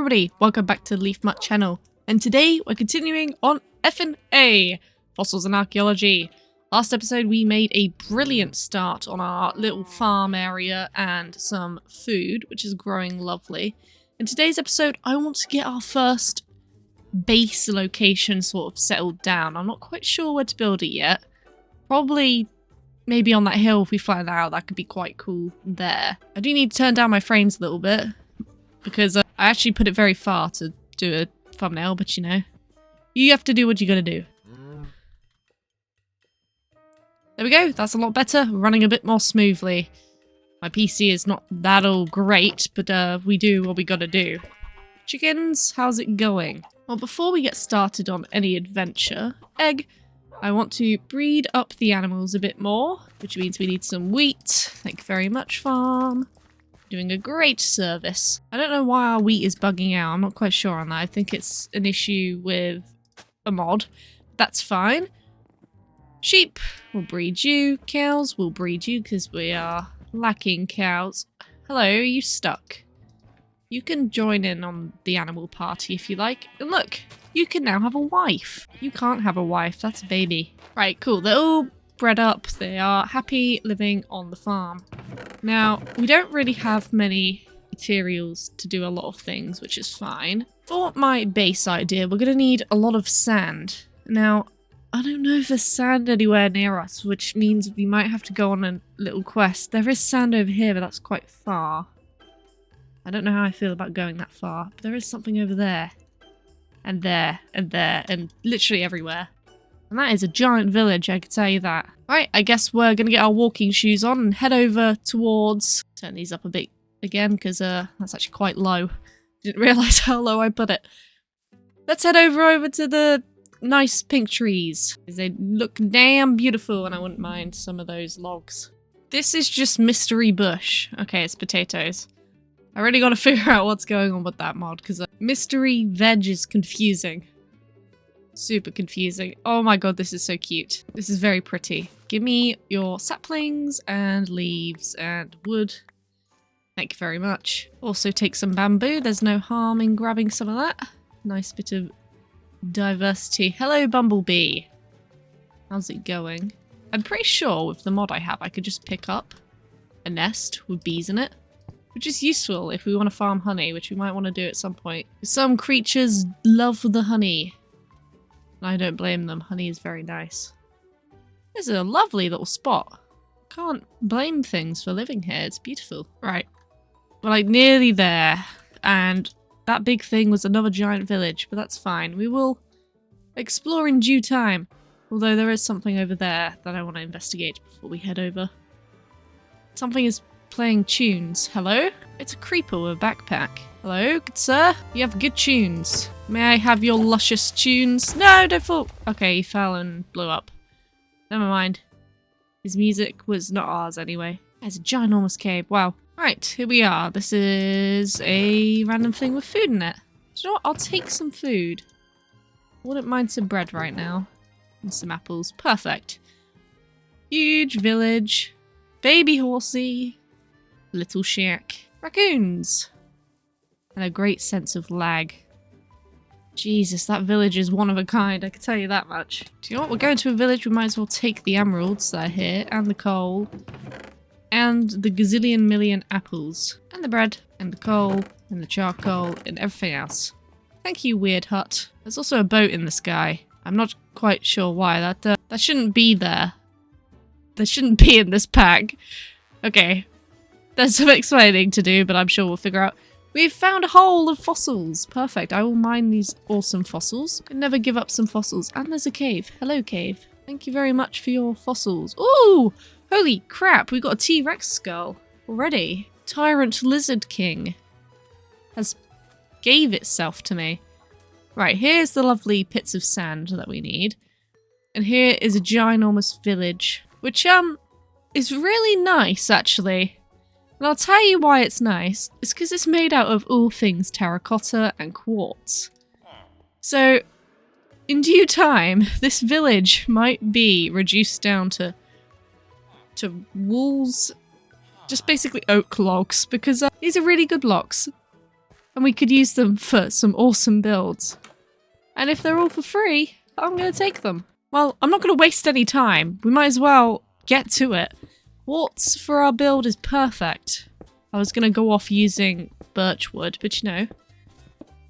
everybody, welcome back to the Leaf Mutt channel, and today we're continuing on F&A, Fossils and Archaeology. Last episode we made a brilliant start on our little farm area and some food, which is growing lovely. In today's episode I want to get our first base location sort of settled down. I'm not quite sure where to build it yet. Probably maybe on that hill if we flatten out, that could be quite cool there. I do need to turn down my frames a little bit, because I actually put it very far to do a thumbnail, but you know, you have to do what you gotta do. There we go, that's a lot better, running a bit more smoothly. My PC is not that all great, but we do what we gotta do. Chickens, how's it going? Well, before we get started on any adventure, I want to breed up the animals a bit more, which means we need some wheat. Thank you very much, farm. Doing a great service. I don't know why our wheat is bugging out. I'm not quite sure on that. I think it's an issue with a mod. That's fine. Sheep will breed you. Cows will breed you because we are lacking cows. Hello, are you stuck? You can join in on the animal party if you like. And look, you can now have a wife. You can't have a wife. That's a baby. Right, cool. They're all bred up. They are happy living on the farm. Now, we don't really have many materials to do a lot of things, which is fine. For my base idea, we're going to need a lot of sand. Now, I don't know if there's sand anywhere near us, which means we might have to go on a little quest. There is sand over here, but that's quite far. I don't know how I feel about going that far, but there is something over there. And there, and literally everywhere. And that is a giant village, I can tell you that. Right, I guess we're going to get our walking shoes on and head over towards... Turn these up a bit again, because that's actually quite low. Didn't realise how low I put it. Let's head over to the nice pink trees. They look damn beautiful, and I wouldn't mind some of those logs. This is just mystery bush. Okay, it's potatoes. I really got to figure out what's going on with that mod, because mystery veg is confusing. Super confusing. Oh my god, this is so cute. This is very pretty. Give me your saplings and leaves and wood. Thank you very much. Also take some bamboo. There's no harm in grabbing some of that. Nice bit of diversity. Hello, bumblebee. How's it going? I'm pretty sure with the mod I have, I could just pick up a nest with bees in it. Which is useful if we want to farm honey, which we might want to do at some point. Some creatures love the honey. And I don't blame them. Honey is very nice. This is a lovely little spot. Can't blame things for living here. It's beautiful. Right. We're like nearly there. And that big thing was another giant village, but that's fine. We will explore in due time. Although there is something over there that I want to investigate before we head over. Something is playing tunes. Hello? It's a creeper with a backpack. Hello, good sir? You have good tunes. May I have your luscious tunes? No, don't fall. Okay, he fell and blew up. Never mind. His music was not ours anyway. It's a ginormous cave. Wow. Right, here we are. This is a random thing with food in it. Do you know what? I'll take some food. I wouldn't mind some bread right now. And some apples. Perfect. Huge village. Baby horsey. Little shack. Raccoons! And a great sense of lag. Jesus, that village is one of a kind, I can tell you that much. Do you know what? We're going to a village, we might as well take the emeralds that are here, and the coal, and the gazillion million apples, and the bread, and the coal, and the charcoal, and everything else. Thank you, weird hut. There's also a boat in the sky. I'm not quite sure why. That shouldn't be there. That shouldn't be in this pack. Okay. There's some explaining to do, but I'm sure we'll figure out. We've found a hole of fossils. Perfect. I will mine these awesome fossils. Can never give up some fossils. And there's a cave. Hello, cave. Thank you very much for your fossils. Ooh! Holy crap, we got a T-Rex skull already. Tyrant Lizard King has gave itself to me. Right, here's the lovely pits of sand that we need. And here is a ginormous village, which is really nice, actually. And I'll tell you why it's nice. It's because it's made out of all things terracotta and quartz. So, in due time, this village might be reduced down to walls, just basically oak logs, because these are really good logs. And we could use them for some awesome builds. And if they're all for free, I'm going to take them. Well, I'm not going to waste any time. We might as well get to it. Quartz for our build is perfect. I was going to go off using birchwood, but you know.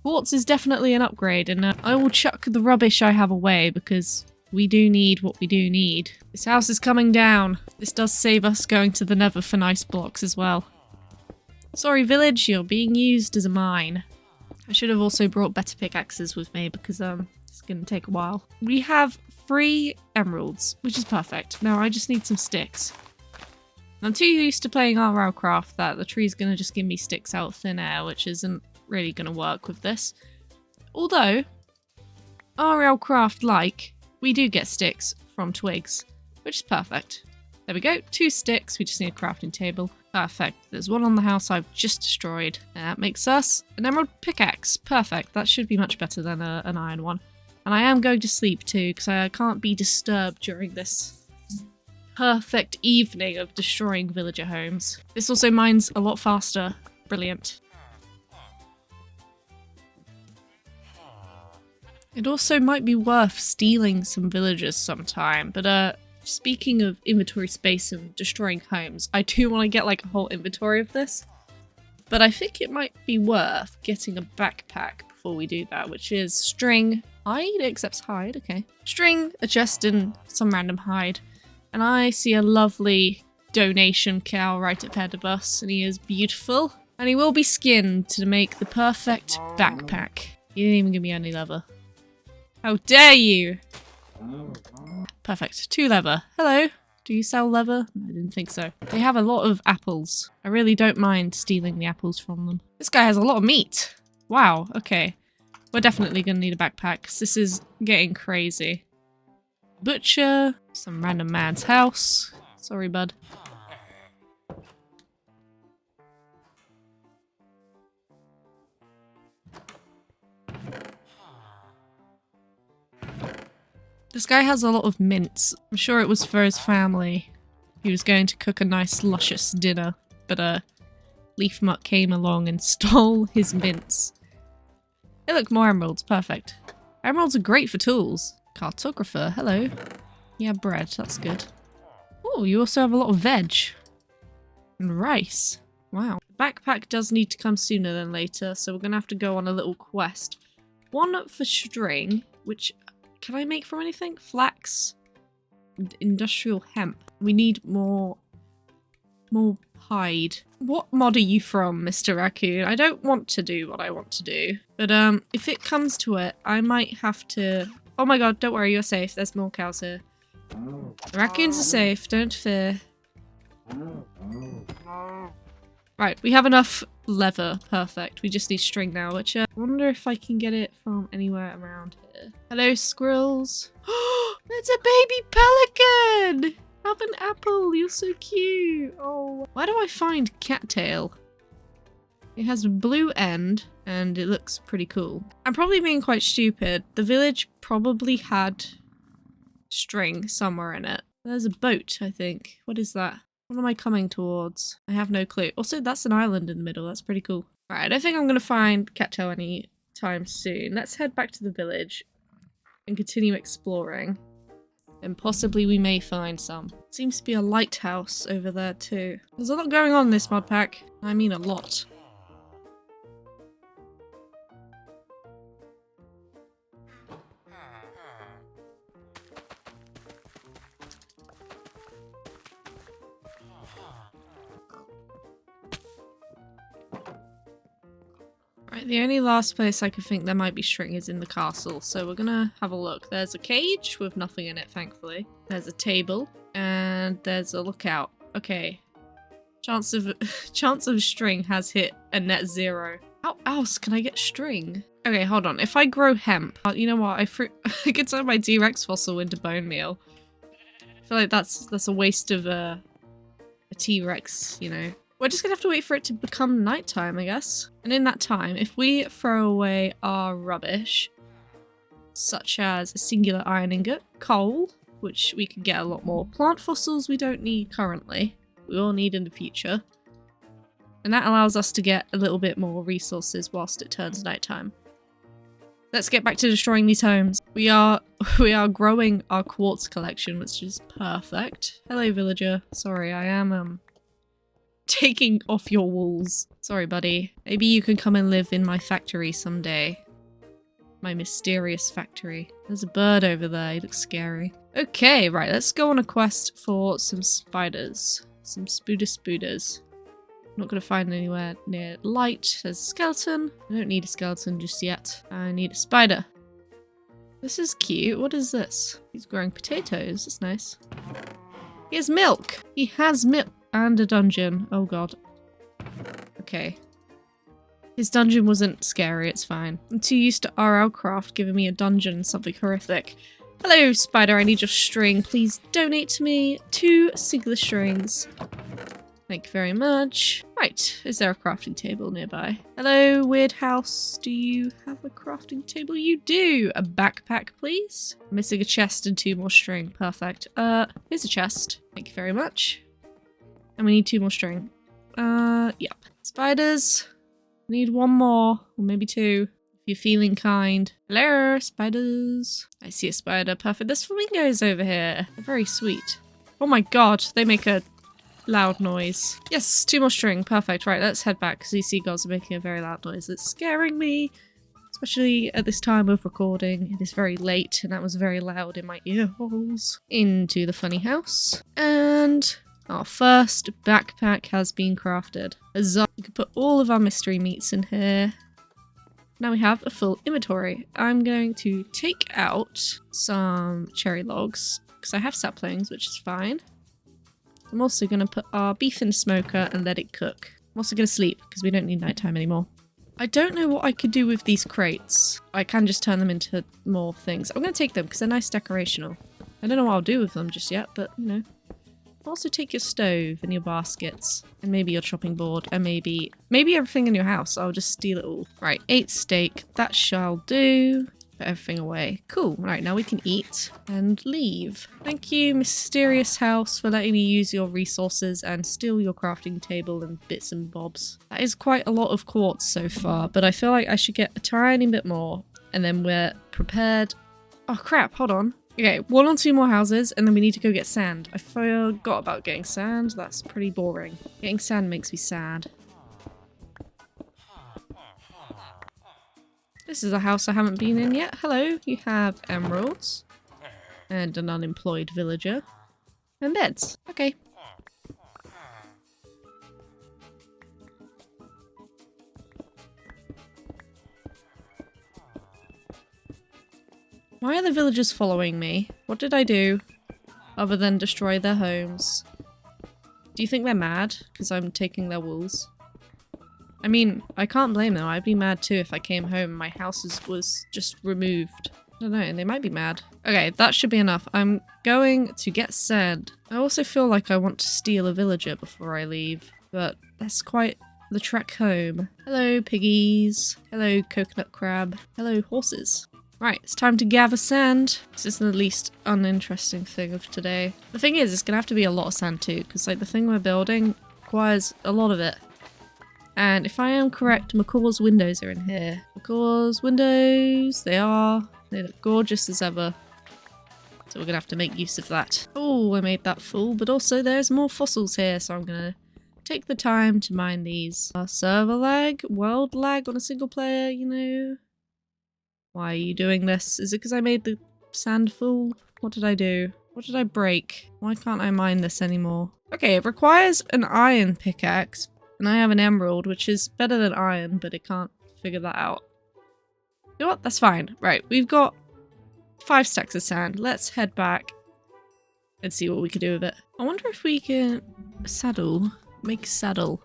Quartz is definitely an upgrade, and I will chuck the rubbish I have away because we do need what we do need. This house is coming down. This does save us going to the Nether for nice blocks as well. Sorry village, you're being used as a mine. I should have also brought better pickaxes with me because it's going to take a while. We have 3 emeralds, which is perfect. Now I just need some sticks. I'm too used to playing RLCraft that the tree's going to just give me sticks out of thin air, which isn't really going to work with this. Although, RLCraft-like, we do get sticks from twigs, which is perfect. There we go, 2 sticks, we just need a crafting table. Perfect, there's one on the house I've just destroyed. And that makes us an emerald pickaxe. Perfect, that should be much better than an iron one. And I am going to sleep too, because I can't be disturbed during this perfect evening of destroying villager homes. This also mines a lot faster. Brilliant. It also might be worth stealing some villagers sometime, but speaking of inventory space and destroying homes, I do want to get like a whole inventory of this, but I think it might be worth getting a backpack before we do that, which is string, hide, it accepts hide, okay. String, a chest, and some random hide. And I see a lovely donation cow right ahead of us, and he is beautiful. And he will be skinned to make the perfect backpack. He didn't even give me any leather. How dare you! Perfect. 2 leather. Hello. Do you sell leather? I didn't think so. They have a lot of apples. I really don't mind stealing the apples from them. This guy has a lot of meat. Wow, okay. We're definitely going to need a backpack, because this is getting crazy. Butcher. Some random man's house. Sorry, bud. This guy has a lot of mints. I'm sure it was for his family. He was going to cook a nice luscious dinner, but Leaf Mutt came along and stole his mints. Hey look, more emeralds, perfect. Emeralds are great for tools. Cartographer, hello. Yeah, bread, that's good. Oh, you also have a lot of veg. And rice. Wow. Backpack does need to come sooner than later, so we're gonna have to go on a little quest. One for string, which... Can I make from anything? Flax. Industrial hemp. We need more hide. What mod are you from, Mr. Raccoon? I don't want to do what I want to do. But if it comes to it, I might have to... Oh my god, don't worry, you're safe. There's more cows here. The raccoons are safe, don't fear. Right, we have enough leather. Perfect. We just need string now, which I wonder if I can get it from anywhere around here. Hello, squirrels. It's a baby pelican! Have an apple, you're so cute. Oh, where do I find cattail? It has a blue end, and it looks pretty cool. I'm probably being quite stupid. The village probably had string somewhere in it. There's a boat, I think. What is that? What am I coming towards? I have no clue. Also, that's an island in the middle. That's pretty cool. Alright, I don't think I'm going to find cattail any time soon. Let's head back to the village and continue exploring. And possibly we may find some. Seems to be a lighthouse over there too. There's a lot going on in this mod pack. I mean a lot. Right, the only last place I could think there might be string is in the castle, so we're gonna have a look. There's a cage with nothing in it, thankfully. There's a table, and there's a lookout. Okay. Chance of string has hit a net 0. How else can I get string? Okay, hold on. If I grow hemp, you know what? I could turn my T-Rex fossil into bone meal. I feel like that's a waste of a T-Rex, you know. We're just gonna have to wait for it to become nighttime, I guess. And in that time, if we throw away our rubbish, such as a singular iron ingot, coal, which we can get a lot more, plant fossils we don't need currently, we will need in the future, And that allows us to get a little bit more resources whilst it turns nighttime. Let's get back to destroying these homes. We are growing our quartz collection, which is perfect. Hello, villager. Sorry, I am taking off your walls. Sorry, buddy. Maybe you can come and live in my factory someday. My mysterious factory. There's a bird over there. He looks scary. Okay, right. Let's go on a quest for some spiders. Some spooders. Not gonna find anywhere near light. There's a skeleton. I don't need a skeleton just yet. I need a spider. This is cute. What is this? He's growing potatoes. That's nice. He has milk. He has milk. And a dungeon. Oh god. Okay. His dungeon wasn't scary. It's fine. I'm too used to RL Craft giving me a dungeon and something horrific. Hello, spider. I need your string. Please donate to me 2 singular strings. Thank you very much. Right, is there a crafting table nearby? Hello, weird house. Do you have a crafting table? You do! A backpack, please? I'm missing a chest and 2 more string. Perfect. Here's a chest. Thank you very much. And we need 2 more string. Yep. Spiders. Need 1 more, or maybe 2. If you're feeling kind. Hello, spiders. I see a spider. Perfect. There's flamingos over here. They're very sweet. Oh my god, they make a loud noise. Yes, 2 more string. Perfect. Right, let's head back because these seagulls are making a very loud noise. It's scaring me, especially at this time of recording. It is very late and that was very loud in my ear holes. Into the funny house. And our first backpack has been crafted. Huzzah. We can put all of our mystery meats in here. Now we have a full inventory. I'm going to take out some cherry logs because I have saplings, which is fine. I'm also going to put our beef in the smoker and let it cook. I'm also going to sleep because we don't need nighttime anymore. I don't know what I could do with these crates. I can just turn them into more things. I'm going to take them because they're nice decorational. I don't know what I'll do with them just yet, but you know. Also take your stove and your baskets and maybe your chopping board and maybe everything in your house. I'll just steal it all. Right, 8 steak. That shall do. Put everything away. Cool. Right, now we can eat and leave. Thank you, mysterious house, for letting me use your resources and steal your crafting table and bits and bobs. That is quite a lot of quartz so far, but I feel like I should get a tiny bit more and then we're prepared. Oh crap, hold on. Okay, 1 or 2 more houses and then we need to go get sand. I forgot about getting sand. That's pretty boring. Getting sand makes me sad. This is a house I haven't been in yet. Hello, you have emeralds. And an unemployed villager. And beds. Okay. Why are the villagers following me? What did I do? Other than destroy their homes. Do you think they're mad? Because I'm taking their wools. I mean, I can't blame them. I'd be mad too if I came home and my house was just removed. I don't know, they might be mad. Okay, that should be enough. I'm going to get sand. I also feel like I want to steal a villager before I leave, but that's quite the trek home. Hello, piggies. Hello, coconut crab. Hello, horses. Right, it's time to gather sand. This is the least uninteresting thing of today. The thing is, it's gonna have to be a lot of sand too, because like the thing we're building requires a lot of it. And if I am correct, McCaw's windows are in here. McCaw's windows, they are. They look gorgeous as ever. So we're gonna have to make use of that. Oh, I made that full, but also there's more fossils here, so I'm gonna take the time to mine these. Server lag, world lag on a single player, you know. Why are you doing this? Is it because I made the sand full? What did I do? What did I break? Why can't I mine this anymore? Okay, it requires an iron pickaxe. And I have an emerald, which is better than iron, but it can't figure that out. You know what? That's fine. Right, we've got 5 stacks of sand. Let's head back and see what we can do with it. I wonder if we can make a saddle.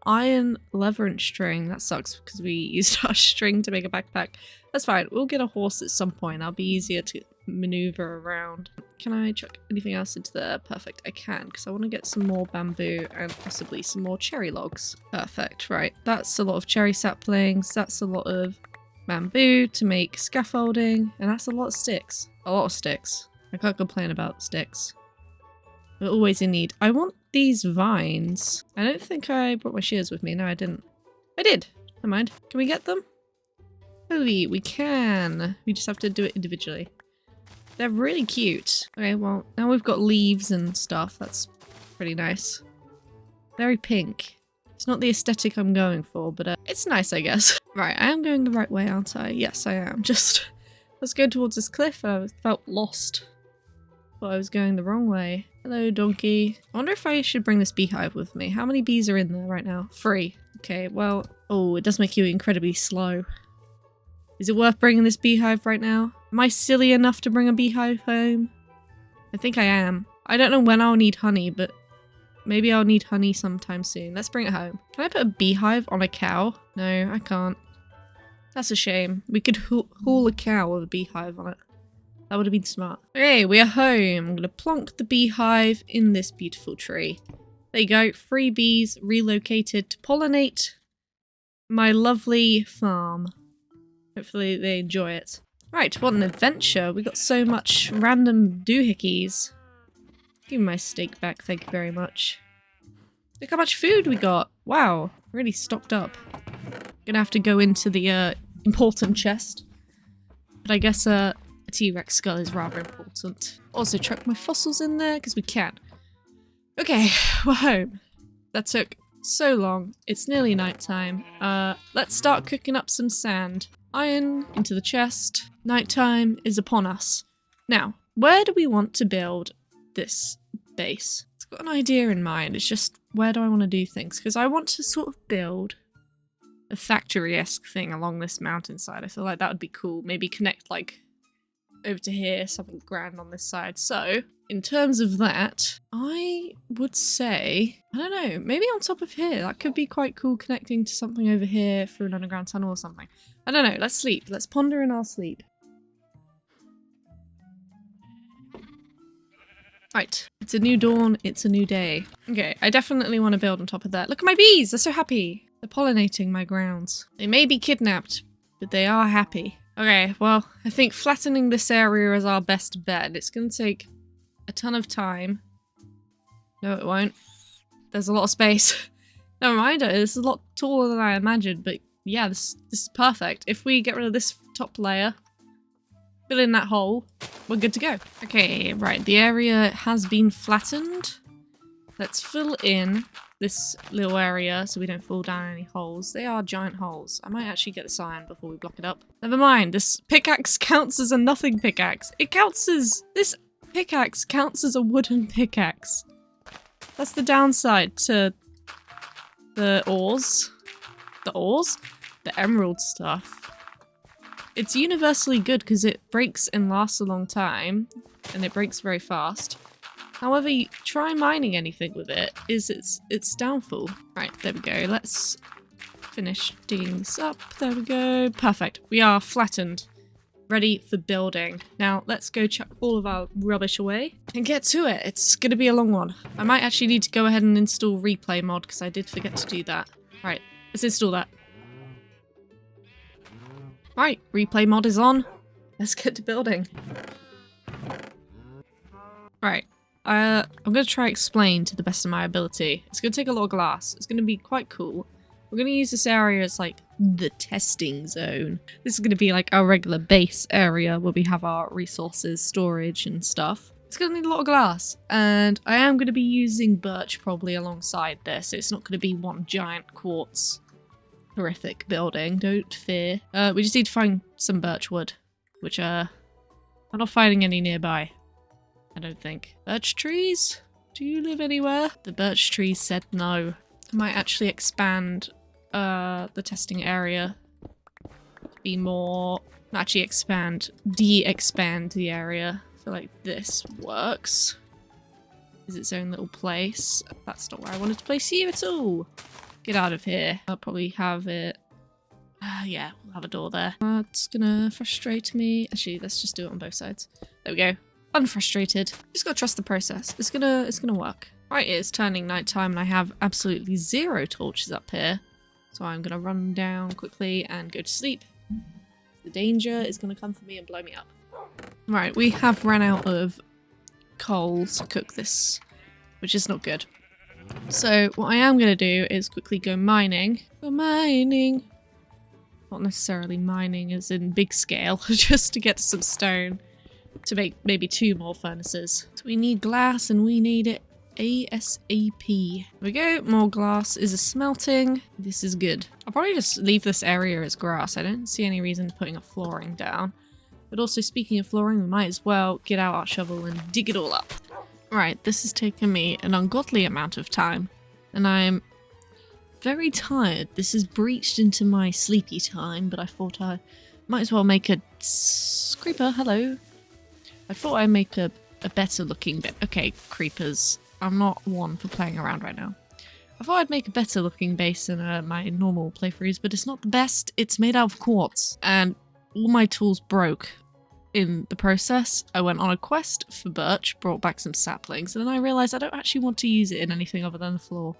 Iron, leather, and string. That sucks because we used our string to make a backpack. That's fine. We'll get a horse at some point. That'll be easier to maneuver around. Can I chuck anything else into there? Perfect. I can, because I want to get some more bamboo and possibly some more cherry logs. Perfect. Right. That's a lot of cherry saplings. That's a lot of bamboo to make scaffolding. And that's a lot of sticks. A lot of sticks. I can't complain about sticks. We're always in need. I want these vines. I don't think I brought my shears with me. No, I didn't. I did. Never mind. Can we get them? Holy, we can. We just have to do it individually. They're really cute. Okay, well, now we've got leaves and stuff. That's pretty nice. Very pink. It's not the aesthetic I'm going for, but it's nice, I guess. Right, I am going the right way, aren't I? Yes, I am. Just, I was going towards this cliff and I felt lost. Thought I was going the wrong way. Hello, donkey. I wonder if I should bring this beehive with me. How many bees are in there right now? 3. Okay, well, oh, it does make you incredibly slow. Is it worth bringing this beehive right now? Am I silly enough to bring a beehive home? I think I am. I don't know when I'll need honey, but maybe I'll need honey sometime soon. Let's bring it home. Can I put a beehive on a cow? No, I can't. That's a shame. We could haul a cow with a beehive on it. That would have been smart. Okay, we are home. I'm going to plonk the beehive in this beautiful tree. There you go. 3 bees relocated to pollinate my lovely farm. Hopefully they enjoy it. Right, what an adventure. We got so much random doohickeys. Give me my steak back, thank you very much. Look how much food we got. Wow, really stocked up. Gonna have to go into the important chest. But I guess a T-Rex skull is rather important. Also chuck my fossils in there, because we can. Okay, we're home. That took so long. It's nearly nighttime. Let's start cooking up some sand. Iron into the chest. Nighttime is upon us. Now, where do we want to build this base? I've got an idea in mind. It's just, where do I want to do things? Because I want to sort of build a factory-esque thing along this mountainside. I feel like that would be cool. Maybe connect, like, over to here, something grand on this side. So, in terms of that, I would say, I don't know, maybe on top of here. That could be quite cool, connecting to something over here through an underground tunnel or something. I don't know, let's sleep. Let's ponder in our sleep. Right, it's a new dawn, it's a new day. Okay, I definitely want to build on top of that. Look at my bees, they're so happy. They're pollinating my grounds. They may be kidnapped, but they are happy. Okay, well, I think flattening this area is our best bet. It's going to take a ton of time. No, it won't. There's a lot of space. Never mind, this is a lot taller than I imagined, but yeah, this is perfect. If we get rid of this top layer, fill in that hole, we're good to go. Okay, right, the area has been flattened. Let's fill in this little area so we don't fall down any holes. They are giant holes. I might actually get this iron before we block it up. Never mind, this pickaxe counts as a nothing pickaxe. It counts as... This pickaxe counts as a wooden pickaxe. That's the downside to the ores. The ores? The emerald stuff. It's universally good because it breaks and lasts a long time, and it breaks very fast. However, you try mining anything with it, is its downfall. Right, there we go. Let's finish digging this up. There we go. Perfect. We are flattened. Ready for building. Now, let's go chuck all of our rubbish away and get to it. It's going to be a long one. I might actually need to go ahead and install replay mod because I did forget to do that. Right, let's install that. Right, replay mod is on. Let's get to building. Right. I'm going to try explain to the best of my ability. It's going to take a lot of glass. It's going to be quite cool. We're going to use this area as like the testing zone. This is going to be like our regular base area where we have our resources, storage and stuff. It's going to need a lot of glass. And I am going to be using birch probably alongside this. It's not going to be one giant quartz horrific building. Don't fear. We just need to find some birch wood, which I'm not finding any nearby. I don't think. Birch trees? Do you live anywhere? The birch trees said no. I might actually expand the testing area. Be more... Not actually expand. De-expand the area. I feel like this works. Is its own little place. That's not where I wanted to place you at all. Get out of here. I'll probably have it... yeah, we'll have a door there. That's gonna frustrate me. Actually, let's just do it on both sides. There we go. Unfrustrated. Just gotta trust the process. It's gonna work. Right, it's turning nighttime and I have absolutely 0 torches up here. So I'm gonna run down quickly and go to sleep. The danger is gonna come for me and blow me up. Right, we have run out of coal to cook this which is not good. So what I am going to do is quickly go mining. Go mining. Not necessarily mining as in big scale, just to get some stone to make maybe 2 more furnaces. So we need glass and we need it ASAP. There we go, more glass is a smelting. This is good. I'll probably just leave this area as grass. I don't see any reason putting a flooring down. But also, speaking of flooring, we might as well get out our shovel and dig it all up. Right, this has taken me an ungodly amount of time, and I'm very tired. This has breached into my sleepy time, but I thought I might as well make a creeper. Hello. I thought I'd make a better looking bit. Okay, creepers. I'm not one for playing around right now. I thought I'd make a better looking base than my normal playthroughs, but it's not the best. It's made out of quartz, and all my tools broke in the process. I went on a quest for birch, brought back some saplings, and then I realised I don't actually want to use it in anything other than the floor.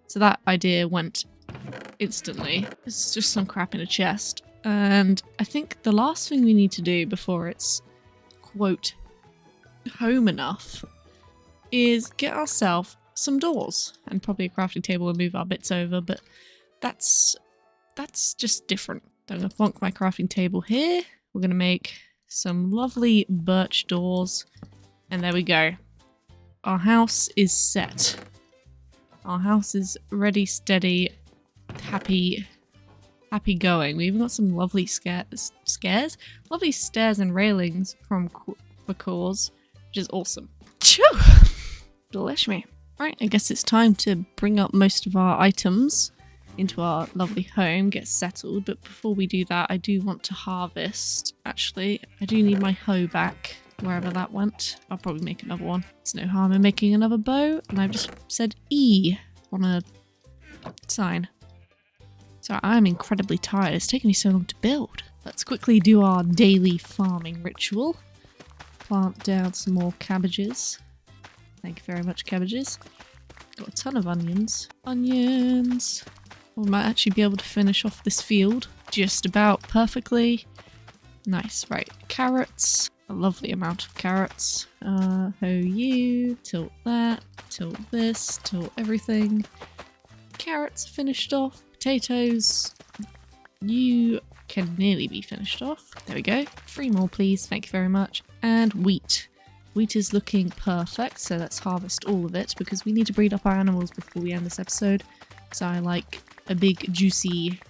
So that idea went instantly. It's just some crap in a chest. And I think the last thing we need to do before it's, quote, home enough is get ourselves some doors and probably a crafting table and move our bits over, but that's just different. I'm going to plonk my crafting table here. We're going to make some lovely birch doors, and there we go. Our house is set. Our house is ready, steady, happy going. We even got some lovely lovely stairs and railings from Quartz, which is awesome. Choo! Delish me. Right, I guess it's time to bring up most of our items into our lovely home, get settled, but before we do that, I do want to harvest. Actually, I do need my hoe back, wherever that went. I'll probably make another one. There's no harm in making another bow, and I've just said E on a sign. So I'm incredibly tired. It's taken me so long to build. Let's quickly do our daily farming ritual. Plant down some more cabbages. Thank you very much, cabbages. Got a ton of onions. Onions! We might actually be able to finish off this field just about perfectly. Nice, right. Carrots. A lovely amount of carrots. Hoe you. Tilt that. Tilt this. Tilt everything. Carrots finished off. Potatoes. You can nearly be finished off. There we go. 3 more, please. Thank you very much. And wheat. Wheat is looking perfect, so let's harvest all of it because we need to breed up our animals before we end this episode. So I like a big, juicy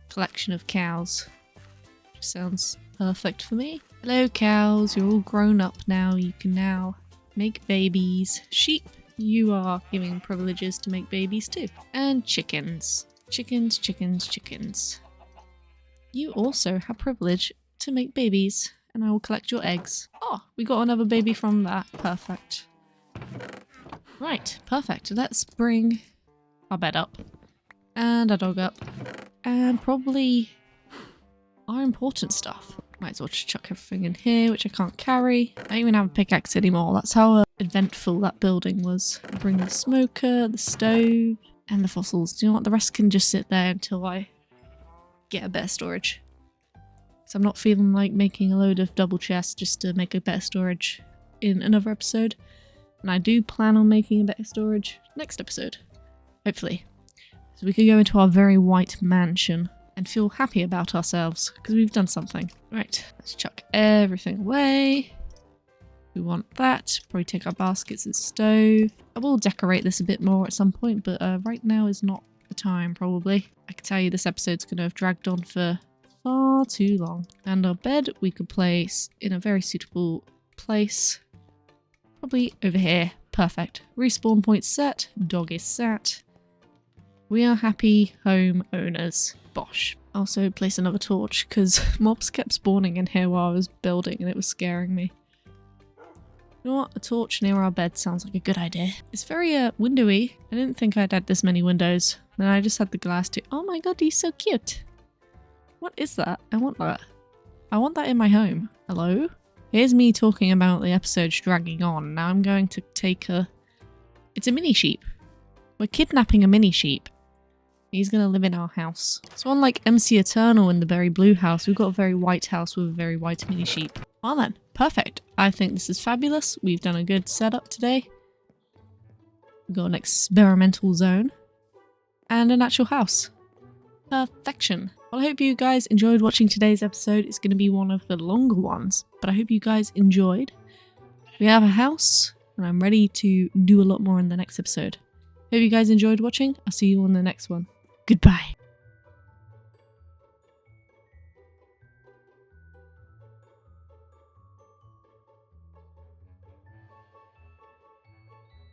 collection of cows. Sounds perfect for me. Hello, cows. You're all grown up now. You can now make babies. Sheep, you are giving privileges to make babies too. And chickens. Chickens, chickens, chickens. You also have privilege to make babies, and I will collect your eggs. Oh, we got another baby from that. Perfect. Right, perfect. Let's bring our bed up. And our dog up. And probably our important stuff. Might as well just chuck everything in here, which I can't carry. I don't even have a pickaxe anymore. That's how eventful that building was. Bring the smoker, the stove, and the fossils. Do you know what? The rest can just sit there until I get a better storage. So I'm not feeling like making a load of double chests just to make a better storage in another episode. And I do plan on making a better storage next episode. Hopefully. So we can go into our very white mansion and feel happy about ourselves because we've done something. Right, let's chuck everything away. We want that. Probably take our baskets and stove. I will decorate this a bit more at some point, but right now is not the time, probably. I can tell you this episode's going to have dragged on for far too long. And our bed we could place in a very suitable place. Probably over here. Perfect. Respawn point set. Dog is sat. We are happy home owners. Bosh. Also place another torch because mobs kept spawning in here while I was building and it was scaring me. You know what? A torch near our bed sounds like a good idea. It's very windowy. I didn't think I'd had this many windows. Then I just had the glass too. Oh my god, he's so cute. What is that? I want that. I want that in my home. Hello? Here's me talking about the episodes dragging on. Now I'm going to take a... It's a mini sheep. We're kidnapping a mini sheep. He's gonna live in our house. So unlike MC Eternal in the very blue house, we've got a very white house with a very white mini sheep. Well then, perfect. I think this is fabulous. We've done a good setup today. We've got an experimental zone. And an actual house. Perfection. Well, I hope you guys enjoyed watching today's episode. It's going to be one of the longer ones, but I hope you guys enjoyed. We have a house, and I'm ready to do a lot more in the next episode. Hope you guys enjoyed watching. I'll see you on the next one. Goodbye.